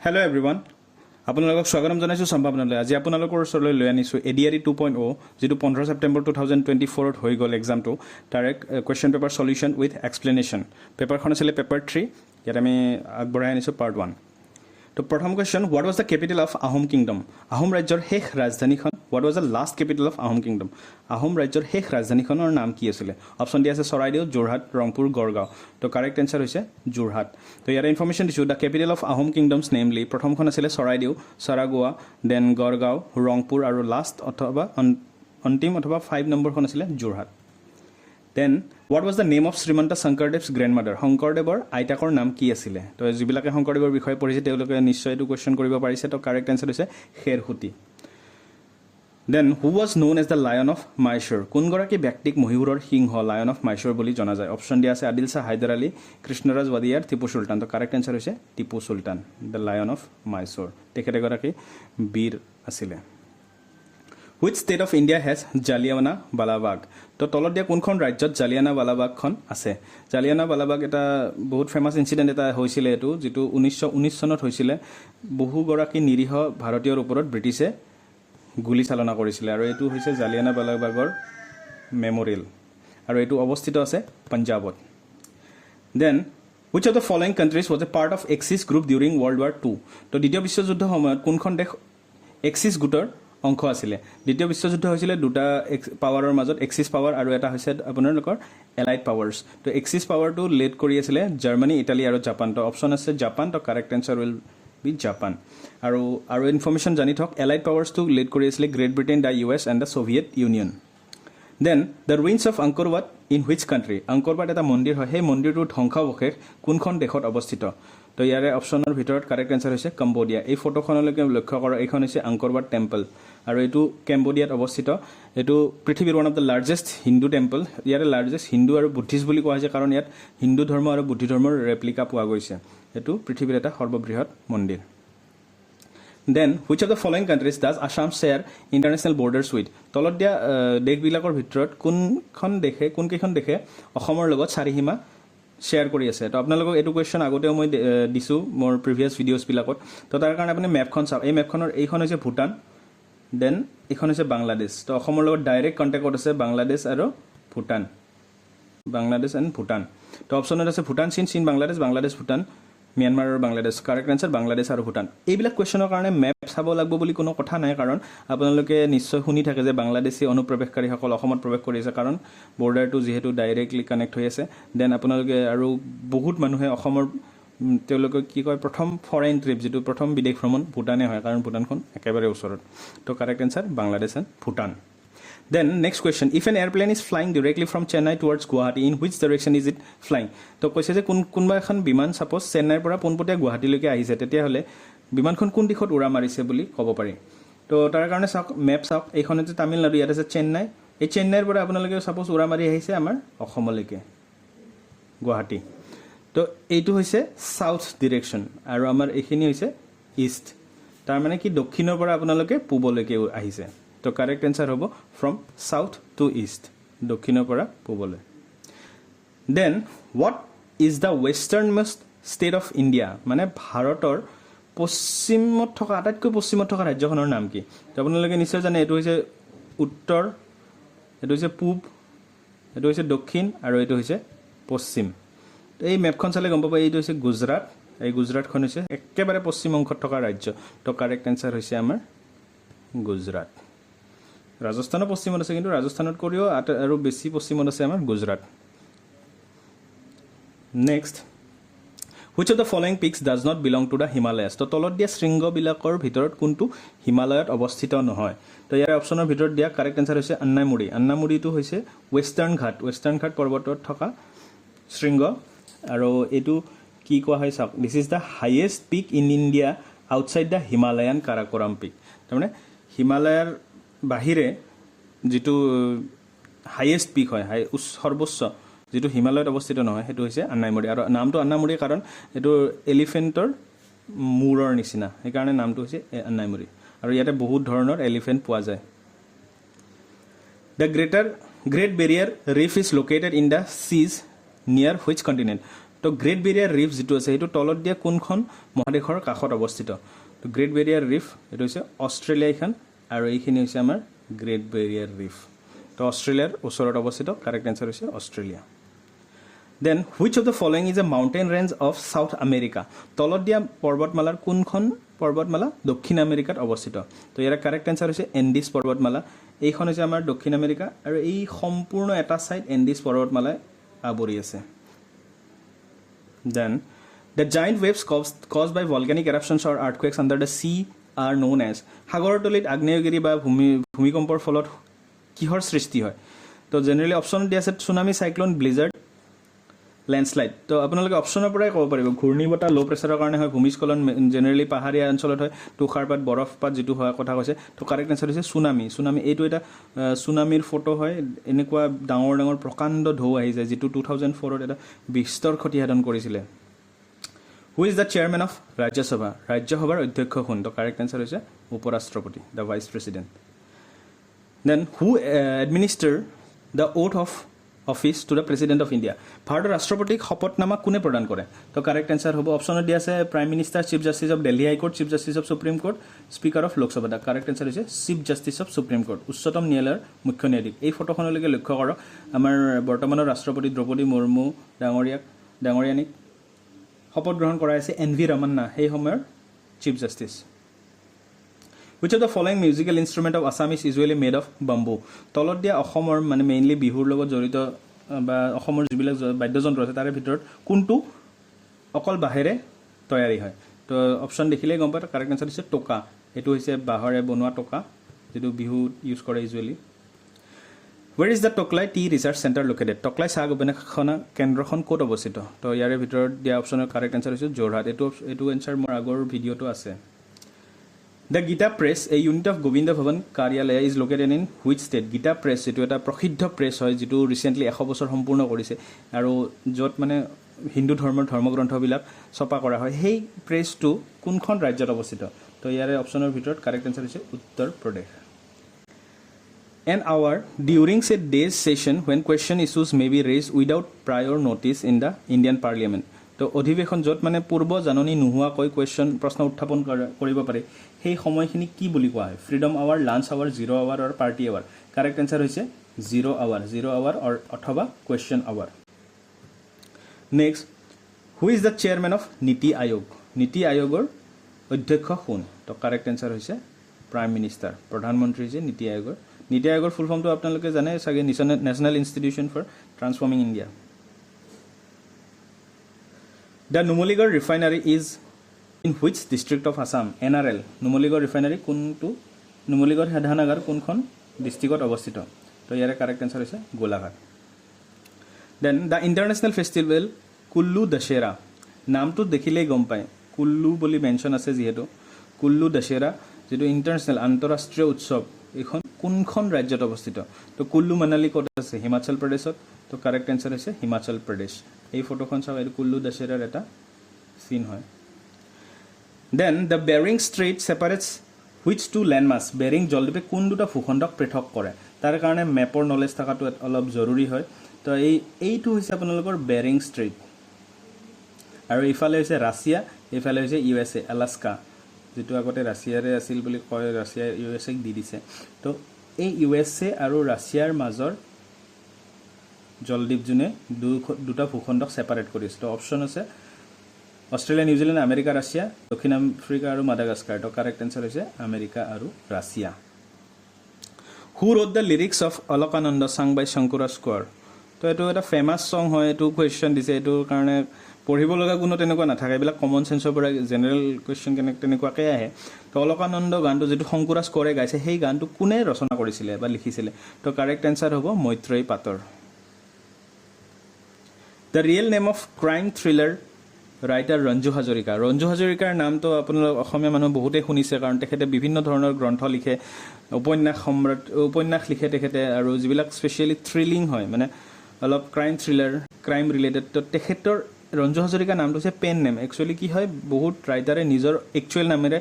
Hello everyone. আপোনালোকক স্বাগতম জনাইছো সম্ভাৱনালৈ আজি আপোনালোকৰ ওচৰলৈ লৈ আনিছো এডিআৰই 2.0 যেটো 15 সেপ্টেম্বৰ 2024 ত হৈ গল এক্সামটো তাৰে question paper solution with explanation পেপাৰখন আছিল পেপাৰ 3 ইয়াত আমি আগবঢ়াই আনিছো পাৰ্ট 1 তো প্ৰথম question what was the capital of Ahom kingdom Ahom ৰাজ্যৰ শেষ ৰাজধানীখন what was the last capital of Ahom kingdom Ahom ৰাজ্যৰ শেষ ৰাজধানীখনৰ নাম কি আছিল অপচন দিয়া আছে চৰাইদেউ যোৰহাট ৰংপুৰ গড়গাঁও তো কাৰেক্ট আনসাৰ হৈছে যোৰহাট তো ইয়াৰ ইনফৰমেশন দিছো the capital of Ahom kingdoms namely প্ৰথমখন আছিল চৰাইদেউ সৰাগুৱা দেন গড়গাঁও ৰংপুৰ আৰু লাষ্ট অথবা অন্তিম অথবা 5 নম্বৰখন আছিল Jorhat Then, what was the name of Srimanta Shankardev's grandmother? Shankardevor আইতাকৰ নাম কি আছিল? তো যিবিলাকে শংকৰদেৱৰ বিষয়ে পঢ়িছে তেওঁলোকে নিশ্চয় এইটো কোৱেশ্চন কৰিব পাৰিছে তো কাৰেক্ট আনসাৰ হৈছে খেৰহুতি Then, who was known as the Lion of Mysore? কোন গৰাকী ব্যক্তিক মহীশূৰৰ সিংহ Lion of Mysore বুলি জনা যায়? অপচন দিয়া আছে আদিল শাহ হায়দাৰ আলী, কৃষ্ণৰাজ ৱাদিয়াৰ, টিপু সুলতান। তো কাৰেক্ট আনসাৰ হৈছে Tipu Sultan, the Lion of Mysore। তেখেতে গৰাকী বীৰ আছিল। Which state of India has Jallianwala Bagh? তো তলত দিয়া কোনখন ৰাজ্যত Jallianwala Bagh খন আছে Jallianwala Bagh এটা বহুত ফেমাস ইনসিডেন্ট এটা হৈছিল এটো যেটো 1919 চনত হৈছিল বহু গৰাকী নিৰীহ ভাৰতীয়ৰ ওপৰত ব্ৰিটিছে গুলি চালনা কৰিছিল আৰু এটো হৈছে Jallianwala Baghৰ মেমৰিয়েল আৰু এটো অৱস্থিত আছে পঞ্জাবত Then which of the following countries was a part of Axis group during World War II? তো দ্বিতীয় বিশ্বযুদ্ধৰ সময়ত কোনখন দেশ Axis গোটৰ অংশ আছিল দ্বিতীয় বিশ্বযুদ্ধ হৈছিল দুটা পাৱাৰৰ মাজত এক্সিস পাৱাৰ আৰু এটা হৈছে আপোনালোকৰ এলাইড পাৱাৰ্স তো এক্সিস পাৱাৰটো লিড কৰি আছিল জাৰ্মানী ইটালী আৰু জাপান তো অপচন আছে জাপান তো correct answer will be Japan আৰু ইনফৰমেশন জানি থক এলাইড পাৱাৰ্সটো লিড কৰি আছিল Great Britain the US and the Soviet Union Then the ruins of Angkor Wat in which country? Angkor Wat এটা মন্দিৰ হয় সেই মন্দিৰটো ধ্বংসাৱশেষ কোনখন দেশত অৱস্থিত তো ইয়াৰে অপচনৰ ভিতৰত কাৰেক্ট আনসাৰ হৈছে কম্বোডিয়া এই ফটোখনলৈকে লক্ষ্য কৰা এইখন হৈছে Angkor Wat টেম্পল আৰু এটো কম্বোডিয়াত অৱস্থিত এটো পৃথিৱীৰ one of the largest Hindu temple ইয়াৰে লাৰ্জেষ্ট হিন্দু আৰু বুদ্ধিষ্ট বুলি কোৱা হৈছে কাৰণ ইয়াত হিন্দু ধৰ্ম আৰু বুদ্ধি ধৰ্মৰ ৰেপ্লিকা পোৱা গৈছে এটো পৃথিৱীৰ এটা সৰ্ববৃহৎ মন্দিৰ Then, which of the following countries does Assam share international borders with? তলত দিয়া দেশবিলাকৰ ভিতৰত কোনখন দেশে অসমৰ লগত চাৰিসীমা শেয়াৰ কৰি আছে তো আপোনালোকক এটো কোৱেশ্চন আগতেও মই দিছো মোৰ প্ৰিভিয়াস ভিডিওছ বিলাকত তো তাৰ কাৰণে আপুনি মেপখন চাওক এই মেপখনৰ এইখন হৈছে ভুটান দেন এইখন হৈছে বাংলাদেশ তো অসমৰ লগত ডাইৰেক্ট কন্টাক্টত আছে বাংলাদেশ আৰু ভুটান বাংলাদেশ এণ্ড ভুটান তো অপচনত আছে ভুটান চীন বাংলাদেশ ভুটান মিয়ানমাৰ আৰু বাংলাদেশ কাৰেক্ট আনসাৰ বাংলাদেশ আৰু ভুটান এইবিলাক কোৱেশ্চনৰ কাৰণে মেপ চাব লাগিব বুলি কোনো কথা নাই কাৰণ আপোনালোকে নিশ্চয় শুনি থাকে যে বাংলাদেশী অনুপ্ৰৱেশকাৰীসকল অসমত প্ৰৱেশ কৰি আছে কাৰণ বৰ্ডাৰটো যেহেতু ডাইৰেক্টলি কানেক্ট হৈ আছে দেন আপোনালোকে আৰু বহুত মানুহে অসমৰ তেওঁলোকে কি কয় প্ৰথম ফৰেইন ট্ৰিপ যেটো প্ৰথম বিদেশ ভ্ৰমণ ভুটানে হয় কাৰণ ভুটানখন একেবাৰে ওচৰত তো correct answer Bangladesh and Bhutan Then next question if an airplane is flying directly from Chennai towards Guwahati in which direction is it flying তো কৈছে যে কোনবা এখন বিমান সাপোজ চেন্নাইৰ পৰা পোনপটীয়া গুৱাহাটীলৈকে আহিছে তেতিয়া হলে বিমানখন কোন দিশত উৰা মাৰিছে বুলি ক'ব পাৰি তো তাৰ কাৰণে চাওক মেপ চাওক এইখন হৈছে তামিলনাডু ইয়াত আছে চেন্নাই এই চেন্নাইৰ পৰা আপোনালোকে সাপোজ উৰা মাৰি আহিছে আমাৰ অসমলৈকে গুৱাহাটী তো এইটো হৈছে সাউথ ডিৰেকশন আৰু আমাৰ এইখিনি হৈছে ইষ্ট তাৰ মানে কি দক্ষিণৰ পৰা আপোনালোকে পূবলৈকে আহিছে তো কাৰেক্ট আনসাৰ হ'ব from south to east দক্ষিণৰ পৰা পূবলৈ then what is the westernmost state of India মানে ভাৰতৰ পশ্চিমত থকা আটাইতকৈ পশ্চিমত থকা ৰাজ্যখনৰ নাম কি তো আপোনালোকে নিশ্চয় জানে এটো হৈছে উত্তৰ এটো হৈছে পূব এটো হৈছে দক্ষিণ আৰু এটো হৈছে পশ্চিম তো এই মেপখন চালে গম পাব এইটো হৈছে গুজৰাট এই গুজৰাটখন হৈছে একেবাৰে পশ্চিম অংশত থকা ৰাজ্য তো কাৰেক্ট আনসাৰ হৈছে আমাৰ গুজৰাট ৰাজস্থানৰ পশ্চিমত আছে কিন্তু ৰাজস্থানত কৰিও আৰু বেছি পশ্চিমত আছে আমাৰ Gujarat next which of the following peaks does not belong to the Himalayas তো তলত দিয়া শৃংগবিলাকৰ ভিতৰত কোনটো হিমালয়ত অৱস্থিত নহয় তো ইয়াৰ অপচনৰ ভিতৰত দিয়া কাৰেক্ট আনসাৰ হৈছে আন্নামুৰিটো হৈছে ওয়েষ্টাৰ্ণ ঘাট পৰ্বতত থকা শৃংগ আৰু এটো কি কোৱা হয় চাওক this is the highest peak in India outside the Himalayan Karakoram peak তাৰমানে হিমালয়ৰ বাহিৰে যেটো হাইয়েষ্ট পিক হয় সৰ্বোচ্চ যেটো হিমালয়ত অৱস্থিত নহয় হেতু হৈছে আন্নামুৰি আৰু নামটো আন্নামুৰি কাৰণ এটো এলিফেন্টৰ মূৰৰ নিচিনা এই কাৰণে নামটো হৈছে আন্নামুৰি আৰু ইয়াতে বহুত ধৰণৰ এলিফেন্ট পোৱা যায় The Great Barrier Reef is located in the seas near which continent? তো গ্ৰেট বেৰিয়াৰ ৰিফ যিটো আছে সেইটো তলত দিয়া কোনখন মহাদেশৰ কাষত অৱস্থিত তো গ্ৰেট বেৰিয়াৰ ৰিফ এইটো হৈছে অষ্ট্ৰেলিয়া এখন আৰু এইখিনি হৈছে আমাৰ গ্ৰেট বেৰিয়াৰ ৰিফ তো অষ্ট্ৰেলিয়াৰ ওচৰত অৱস্থিত কাৰেক্ট এনসাৰ হৈছে Australia then which of the following is a mountain range of South America তলত দিয়া পৰ্বতমালাৰ কোনখন পৰ্বতমালা দক্ষিণ আমেৰিকাত অৱস্থিত তো ইয়াৰ কাৰেক্ট এনসাৰ হৈছে এণ্ডিছ পৰ্বতমালা এইখন হৈছে আমাৰ দক্ষিণ আমেৰিকা আৰু এই সম্পূৰ্ণ এটা সাইড এণ্ডিছ পৰ্বতমালাই আৱৰি আছে then the giant waves caused by volcanic eruptions or earthquakes under the sea are known as সাগৰৰ তলিত আগ্নেয়গিৰি বা ভূমিকম্পৰ ফলত কিহৰ সৃষ্টি হয় তো জেনাৰেলি অপচন দিয়া আছে সুনামি সাইক্লোন ব্লিজাৰ্ড ল্যান্ডস্লাইড তো আপোনালোকে অপচনৰ পৰাই ক'ব পাৰিব ঘূৰ্ণীবতাহ লো প্ৰেছাৰৰ কাৰণে হয় ভূমিস্খলন জেনাৰেলি পাহাৰীয়া অঞ্চলত হয় তুষাৰপাত বৰফপাত যেটো হয় কথা কৈছে তো কাৰেক্ট আনসাৰ হৈছে সুনামি এইটো এটা সুনামিৰ ফটো হয় এনেকুৱা ডাঙৰ ডাঙৰ প্ৰকাণ্ড ঢৌ আহি যায় যেটো 2004 ত এটা বিস্তৰ ক্ষতি সাধন কৰিছিল Who is the chairman of Rajya Sabha? Rajya Sabhar অধ্যক্ষ কোন তো কারেক্ট আনসার হৈছে উপরাষ্ট্রপতি the vice president then who administer the oath of office to the president of India ভাৰতৰ ৰাষ্ট্ৰপতিক শপতনামা কোনে প্ৰদান কৰে তো কাৰেক্ট আনসাৰ হ'ব অপচনত দিয়া আছে prime minister chief justice of Delhi high court chief justice of supreme court speaker of Lok Sabha the correct answer হৈছে chief justice of supreme court উচ্চতম ন্যায়ালয়ৰ মুখ্য ন্যায়াধীশ এই ফটোখনলৈকে লক্ষ্য কৰক আমাৰ বৰ্তমানৰ ৰাষ্ট্ৰপতি দ্ৰৌপদী মুৰ্মু ডাঙৰীয়ানিক শপত গ্ৰহণ কৰা আছে এনভি ৰমন্না সেই সময়ৰ chief justice Which of the following musical instrument of Assam is usually made of bamboo? তলত দিয়া অসমৰ মানে মেইনলি বিহুৰ লগত জড়িত বা অসমৰ যিবিলাক বাদ্যযন্ত্ৰ আছে তাৰে ভিতৰত কোনটো অকল বাহেৰে তৈয়াৰী হয় তো অপচন দেখিলে গম পায় কাৰেক্ট আনসাৰ হৈছে টকা এটো হৈছে বাহৰে বনোৱা টকা যেটো বিহু ইউজ কৰে usually Where is the Toklai Tea Research Center located? Toklai Saag Gobekshona কেন্দ্ৰখন ক'ত অৱস্থিত তো ইয়াৰে ভিতৰত দিয়া অপচনৰ কাৰেক্ট আনসাৰ হৈছে যোৰহাট এটো আনসাৰ মোৰ আগৰ ভিডিওটো আছে The Gita Press, a unit of Govinda Bhavan Karyalaya is located in which state? Gita Press যেটো এটা প্ৰসিদ্ধ প্ৰেছ হয় যেটো ৰিসেন্টলি 100 বছৰ সম্পূৰ্ণ কৰিছে আৰু যত মানে হিন্দু ধৰ্মগ্ৰন্থবিলাক ছপা কৰা হয় সেই প্ৰেছটো কোনখন ৰাজ্যত অৱস্থিত তো ইয়াৰে অপচনৰ ভিতৰত কাৰেক্ট আনসাৰ হৈছে Uttar Pradesh An hour during a day's session when question issues may be raised without prior notice in the Indian Parliament. তো অধিবেশন যত মানে পূৰ্ব জাননী নোহোৱাকৈ কোৱেশ্চন প্ৰশ্ন উত্থাপন কৰিব পাৰে সেই সময়খিনি কি বুলি কোৱা হয় freedom hour lunch hour 0 hour or party hour correct answer হৈছে 0 আৱাৰ অৰ অথবা question hour next who is the chairman of Niti আয়োগৰ অধ্যক্ষ কোন তো কাৰেক্ট আনসাৰ হৈছে প্ৰাইম মিনিষ্টাৰ প্ৰধানমন্ত্ৰী যে নীতি আয়োগৰ ফুল ফৰ্মটো আপোনালোকে জানে সাগে national institution for transforming India The Numaligarh refinery is in which district of Assam? NRL. Numaligarh refinery কোনটো Numaligarh Hedhanagar কোনখন ডিস্ট্ৰিক্টত অৱস্থিত তো ইয়াৰে কাৰেক্ট আনসাৰ হৈছে Golaghat Then the international festival Kullu Dashera নামটো দেখিলেই গম পায় কুল্লু বুলি মেনশন আছে যেহেতু কুল্লু দশেৰা যেটো ইন্টাৰনেশনাল আন্তঃৰাষ্ট্ৰীয় উৎসৱ এখন কোনখন ৰাজ্যত অৱস্থিত তো কুল্লু মানালী ক'ত আছে হিমাচল প্ৰদেশত তো কাৰেক্ট আনসাৰ হৈছে হিমাচল প্ৰদেশ এই ফটোখন চাওক এই কুল্লু দশেৰাৰ এটা সিন হয় Then the Bering Strait separates which two landmass Bering জলদ্বীপে কোন দুটা ভূখণ্ডক পৃথক কৰে তাৰ কাৰণে মেপৰ নলেজ থাকাটো অলপ জৰুৰী হয় তো এইটো হৈছে আপোনালোকৰ বেৰিং ষ্ট্ৰেইট আৰু ইফালে হৈছে ৰাছিয়া ইফালে হৈছে ইউএসএ আলাস্কা যেটো আগতে ৰাছিয়াৰে আছিল বুলি কয় ৰাছিয়া ইউএসএক দি দিছে তো এই ইউএসএ আৰু ৰাছিয়াৰ মাজৰ জলদ্বীপ জুনে দুটা ভূখণ্ডক সেপাৰেট কৰিছে তো অপচন আছে অস্ট্রেলিয়া নিউজিল্যান্ড আমেরিকা রাশিয়া দক্ষিণ আফ্রিকা আর মাদাগাস্কার তো কারেক্ট আনসার হয়েছে আমেরিকা আর Russia who wrote the lyrics of Alakananda sung by Shankuraj Konwar তো এইটো এটা ফেমাস সং হয় এইটো কুৱেশ্যন দিছে এইটোৰ কাৰণে পঢ়িব লগা কোনো তেনেকুৱা নাথাকে এইবিলাক কমন সেন্সৰ পৰা জেনেৰেল কুৱেশ্যন তেনেকুৱাকৈ আহে তো অলকানন্দ গানটো যেটো শংকুৰাজ কোঁৱৰে গাইছে সেই গানটো কোনে ৰচনা কৰিছিলে বা লিখিছিলে তো কাৰেক্ট আনসাৰ হ'ব মৈত্ৰেয়ী পাটৰ the real name of crime thriller writer Ranju হাজৰিকাৰ নামটো আপোনালোক অসমীয়া মানুহ বহুতেই শুনিছে কাৰণ তেখেতে বিভিন্ন ধৰণৰ গ্ৰন্থ লিখে উপন্যাস লিখে তেখেতে আৰু যিবিলাক স্পেচিয়েলি থ্ৰিলিং হয় মানে অলপ ক্ৰাইম ৰিলেটেড তো তেখেতৰ ৰঞ্জু হাজৰিকাৰ নামটো হৈছে পেন নেম একচুৱেলি কি হয় বহুত ৰাইটাৰে নিজৰ একচুৱেল নামেৰে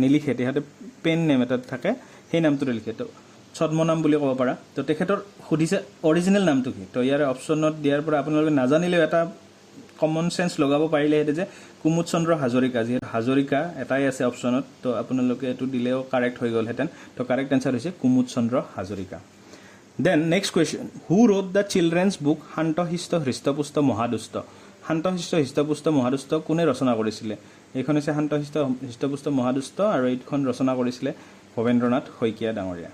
নিলিখে তেখেতে পেন নেম এটা থাকে সেই নামটোৰে লিখে তো ছদ্মনাম বুলি ক'ব পাৰা তো তেখেতৰ সুধিছে অৰিজিনেল নামটো কি তো ইয়াৰ অপচনত দিয়াৰ পৰা আপোনালোকে নাজানিলেও এটা কমন সেন্স লগাব পাৰিলে হেতে যে কুমুদ চন্দ্ৰ হাজৰিকা যি হাজৰিকা এটাই আছে অপশনত তো আপোনালোকে এটো দিলেও কাৰেক্ট হৈ গল হেতেন তো কাৰেক্ট आंसर হৈছে Kumud Chandra Hazarika then next question who wrote the children's book শান্তশিষ্ট হৃষ্টপুষ্ট মহাদুষ্ট শান্তশিষ্ট হৃষ্টপুষ্ট মহাদুষ্ট কোনে ৰচনা কৰিছিলে এইখন হৈছে শান্তশিষ্ট হৃষ্টপুষ্ট মহাদুষ্ট আৰু এইখন ৰচনা কৰিছিলে ভবেন্দ্ৰনাথ শইকীয়া ডাঙৰীয়া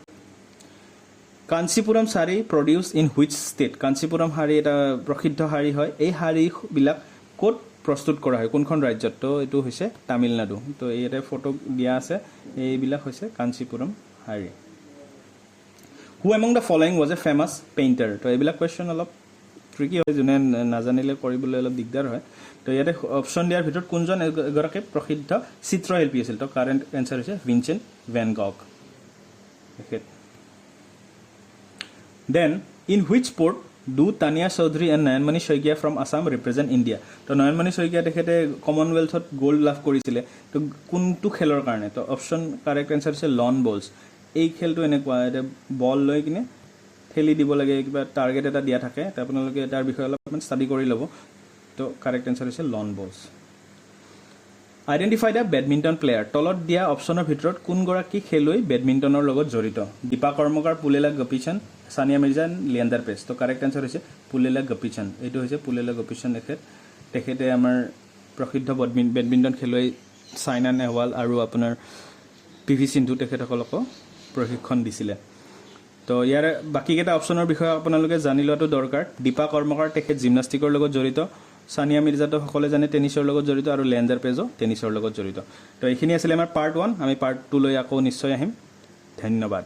Kanchipuram sari produce in which state Kanchipuram sari এটা প্ৰসিদ্ধ শাড়ী হয় এই শাড়ীবিলাক কোট প্ৰস্তুত কৰা হয় কোনখন ৰাজ্যত তো এটো হৈছে তামিলনাডু তো এইতে ফটো দিয়া আছে এইবিলাক হৈছে Kanchipuram sari who among the following was a famous painter তো এইবিলাক কোৱেশ্চন অলপ ট্ৰিকি হয় জুনে নাজানিলে কৰিবলৈ অলপ দিগদাৰ হয় তো ইয়াতে অপশন দিয়াৰ ভিতৰত কোনজন এগৰাকী প্ৰসিদ্ধ চিত্ৰশিল্পী আছিল তো কারেন্ট आंसर হৈছে Vincent van গগ Then, in which sport do Tanya Chaudhary and Nayanmani Shoikia from Assam represent India? তো Nayanmani Shoikia তেখেতে কমনৱেলথত গোল্ড লাভ কৰিছিলে তো কোনটো খেলৰ কাৰণে তো অপশন কাৰেক্ট आंसर হৈছে লন বলছ এই খেলটো এনেকুৱা এটা বল লৈ কিনে ঠেলি দিব লাগে কিবা টাৰ্গেট এটা দিয়া থাকে তো আপোনালোকে তাৰ বিষয়ে অলপমান ষ্টাডি কৰি ল'ব তো কাৰেক্ট आंसर হৈছে লন বলছ আইডেন্টিফাই দ্য বেডমিণ্টন প্লেয়াৰ তলত দিয়া অপশনৰ ভিতৰত কোনগৰাকী খেলুৱৈ বেডমিণ্টনৰ লগত জড়িত দীপা কৰ্মকাৰ পুলেলা গোপীচন্দ সানিয়া মিৰ্জা লিয়েণ্ডাৰ পেছ তো কাৰেক্ট आंसर হৈছে পুলেলা গোপীচন্দ এইটো হৈছে পুলেলা গোপীচন্দ তেখেতে আমাৰ প্ৰসিদ্ধ বেডমিণ্টন খেলুৱৈ সাইনা নেহৱাল আৰু আপোনাৰ পিভি সিন্ধু তেখেতসকলক প্ৰশিক্ষণ দিছিলে তো ইয়াৰ বাকি কেইটা অপশনৰ বিষয়ে আপোনালোকে জানি লোৱাটো দৰকাৰ দীপা কৰ্মকাৰ তেখেত জিমনাষ্টিকৰ লগত জড়িত সানিয়া মিৰ্জা তো সকলে জানে টেনিছৰ লগত জড়িত আৰু লিয়েণ্ডাৰ পেজো টেনিছৰ লগত জড়িত তো এইখিনি আছিল আমাৰ পাৰ্ট 1 আমি পাৰ্ট 2 লৈ আকৌ নিশ্চয় আহিম ধন্যবাদ